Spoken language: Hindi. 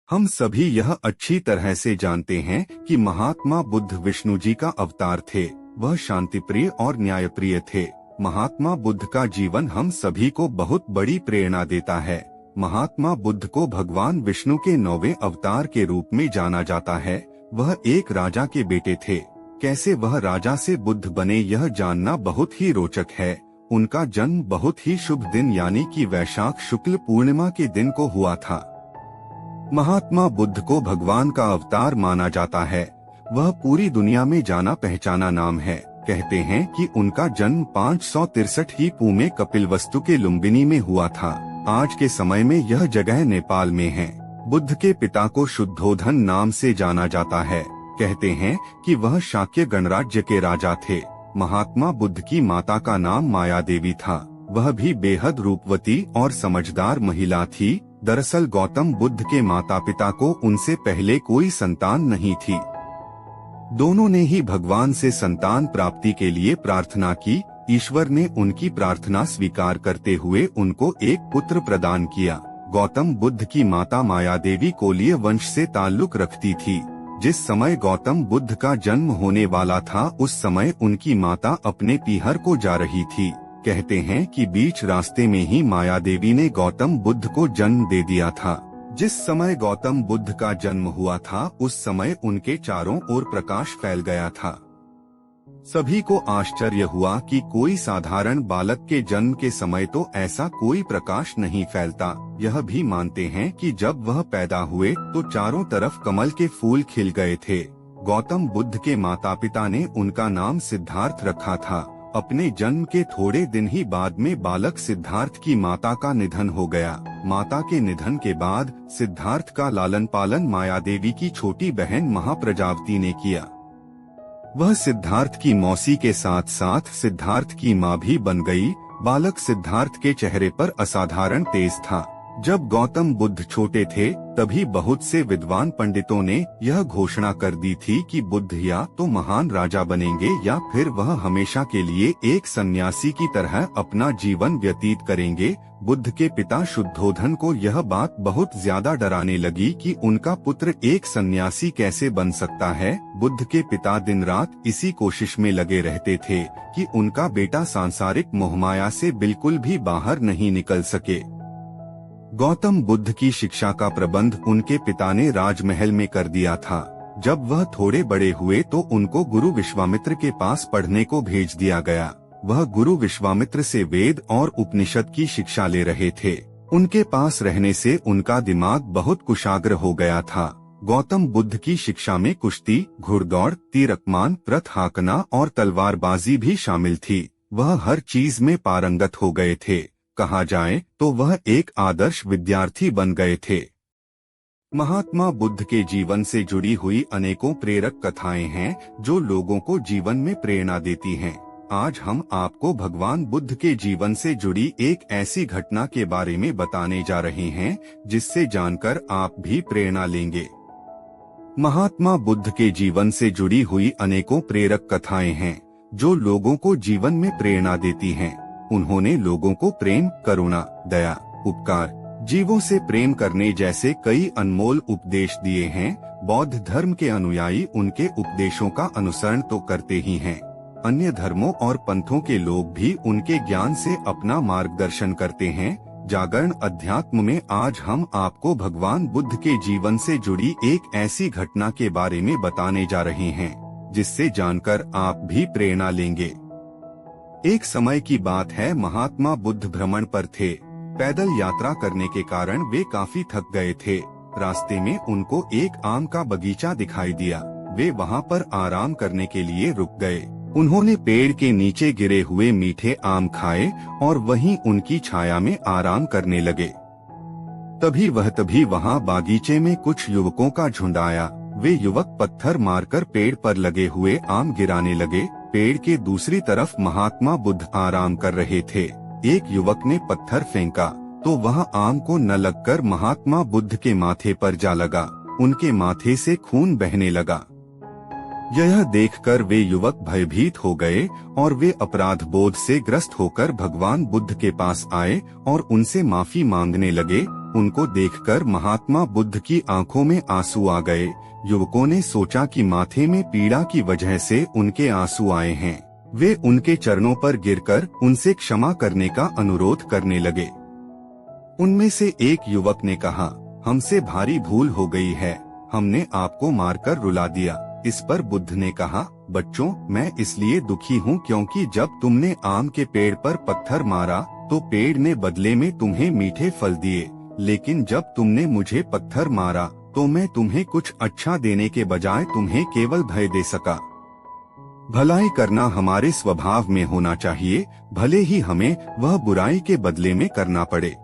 हम सभी यह अच्छी तरह से जानते हैं कि महात्मा बुद्ध विष्णु जी का अवतार थे। वह शांतिप्रिय और न्यायप्रिय थे। महात्मा बुद्ध का जीवन हम सभी को बहुत बड़ी प्रेरणा देता है। महात्मा बुद्ध को भगवान विष्णु के 9वें अवतार के रूप में जाना जाता है। वह एक राजा के बेटे थे। कैसे वह राजा से बुद्ध बने, यह जानना बहुत ही रोचक है। उनका जन्म बहुत ही शुभ दिन यानी कि वैशाख शुक्ल पूर्णिमा के दिन को हुआ था। महात्मा बुद्ध को भगवान का अवतार माना जाता है। वह पूरी दुनिया में जाना पहचाना नाम है। कहते हैं कि उनका जन्म 563 ईस्वी में कपिलवस्तु के लुम्बिनी में हुआ था। आज के समय में यह जगह नेपाल में है। बुद्ध के पिता को शुद्धोधन नाम से जाना जाता है। कहते हैं कि वह शाक्य गणराज्य के राजा थे। महात्मा बुद्ध की माता का नाम माया देवी था। वह भी बेहद रूपवती और समझदार महिला थी। दरअसल गौतम बुद्ध के माता पिता को उनसे पहले कोई संतान नहीं थी। दोनों ने ही भगवान से संतान प्राप्ति के लिए प्रार्थना की। ईश्वर ने उनकी प्रार्थना स्वीकार करते हुए उनको एक पुत्र प्रदान किया। गौतम बुद्ध की माता माया देवी कोलीय वंश से ताल्लुक रखती थी। जिस समय गौतम बुद्ध का जन्म होने वाला था, उस समय उनकी माता अपने पीहर को जा रही थी। कहते हैं कि बीच रास्ते में ही माया देवी ने गौतम बुद्ध को जन्म दे दिया था। जिस समय गौतम बुद्ध का जन्म हुआ था, उस समय उनके चारों ओर प्रकाश फैल गया था। सभी को आश्चर्य हुआ कि कोई साधारण बालक के जन्म के समय तो ऐसा कोई प्रकाश नहीं फैलता। यह भी मानते हैं कि जब वह पैदा हुए तो चारों तरफ कमल के फूल खिल गए थे। गौतम बुद्ध के माता पिता ने उनका नाम सिद्धार्थ रखा था। अपने जन्म के थोड़े दिन ही बाद में बालक सिद्धार्थ की माता का निधन हो गया। माता के निधन के बाद सिद्धार्थ का लालन पालन माया देवी की छोटी बहन महाप्रजावती ने किया। वह सिद्धार्थ की मौसी के साथ साथ सिद्धार्थ की माँ भी बन गई। बालक सिद्धार्थ के चेहरे पर असाधारण तेज था। जब गौतम बुद्ध छोटे थे, तभी बहुत से विद्वान पंडितों ने यह घोषणा कर दी थी कि बुद्ध या तो महान राजा बनेंगे या फिर वह हमेशा के लिए एक सन्यासी की तरह अपना जीवन व्यतीत करेंगे। बुद्ध के पिता शुद्धोधन को यह बात बहुत ज्यादा डराने लगी कि उनका पुत्र एक सन्यासी कैसे बन सकता है। बुद्ध के पिता दिन रात इसी कोशिश में लगे रहते थे कि उनका बेटा सांसारिक मोहमाया से बिल्कुल भी बाहर नहीं निकल सके। गौतम बुद्ध की शिक्षा का प्रबंध उनके पिता ने राजमहल में कर दिया था। जब वह थोड़े बड़े हुए तो उनको गुरु विश्वामित्र के पास पढ़ने को भेज दिया गया। वह गुरु विश्वामित्र से वेद और उपनिषद की शिक्षा ले रहे थे। उनके पास रहने से उनका दिमाग बहुत कुशाग्र हो गया था। गौतम बुद्ध की शिक्षा में कुश्ती, घुड़दौड़, तीरकमान, रथ हाँकना और तलवारबाजी भी शामिल थी। वह हर चीज में पारंगत हो गए थे। कहा जाए तो वह एक आदर्श विद्यार्थी बन गए थे। महात्मा बुद्ध के जीवन से जुड़ी हुई अनेकों प्रेरक कथाएं हैं जो लोगों को जीवन में प्रेरणा देती हैं। आज हम आपको भगवान बुद्ध के जीवन से जुड़ी एक ऐसी घटना के बारे में बताने जा रहे हैं जिससे जानकर आप भी प्रेरणा लेंगे। महात्मा बुद्ध के जीवन से जुड़ी हुई अनेकों प्रेरक कथाएं हैं जो लोगों को जीवन में प्रेरणा देती हैं। उन्होंने लोगों को प्रेम, करुणा, दया, उपकार, जीवों से प्रेम करने जैसे कई अनमोल उपदेश दिए हैं। बौद्ध धर्म के अनुयायी उनके उपदेशों का अनुसरण तो करते ही हैं। अन्य धर्मों और पंथों के लोग भी उनके ज्ञान से अपना मार्गदर्शन करते हैं। जागरण अध्यात्म में आज हम आपको भगवान बुद्ध के जीवन से जुड़ी एक ऐसी घटना के बारे में बताने जा रहे हैं जिससे जानकर आप भी प्रेरणा लेंगे। एक समय की बात है, महात्मा बुद्ध भ्रमण पर थे। पैदल यात्रा करने के कारण वे काफी थक गए थे। रास्ते में उनको एक आम का बगीचा दिखाई दिया। वे वहां पर आराम करने के लिए रुक गए। उन्होंने पेड़ के नीचे गिरे हुए मीठे आम खाए और वहीं उनकी छाया में आराम करने लगे। तभी वहां बागीचे में कुछ युवकों का झुंड आया। वे युवक पत्थर मारकर पेड़ पर लगे हुए आम गिराने लगे। पेड़ के दूसरी तरफ महात्मा बुद्ध आराम कर रहे थे। एक युवक ने पत्थर फेंका तो वह आम को न लगकर महात्मा बुद्ध के माथे पर जा लगा। उनके माथे से खून बहने लगा। यह देखकर वे युवक भयभीत हो गए और वे अपराध बोध से ग्रस्त होकर भगवान बुद्ध के पास आए और उनसे माफी मांगने लगे। उनको देखकर महात्मा बुद्ध की आंखों में आंसू आ गए। युवकों ने सोचा कि माथे में पीड़ा की वजह से उनके आंसू आए हैं। वे उनके चरणों पर गिरकर उनसे क्षमा करने का अनुरोध करने लगे। उनमें से एक युवक ने कहा, हमसे भारी भूल हो गई है, हमने आपको मारकर रुला दिया। इस पर बुद्ध ने कहा, बच्चों, मैं इसलिए दुखी हूँ क्योंकि जब तुमने आम के पेड़ पर पत्थर मारा तो पेड़ ने बदले में तुम्हें मीठे फल दिए, लेकिन जब तुमने मुझे पत्थर मारा तो मैं तुम्हें कुछ अच्छा देने के बजाय तुम्हें केवल भय दे सका। भलाई करना हमारे स्वभाव में होना चाहिए, भले ही हमें वह बुराई के बदले में करना पड़े।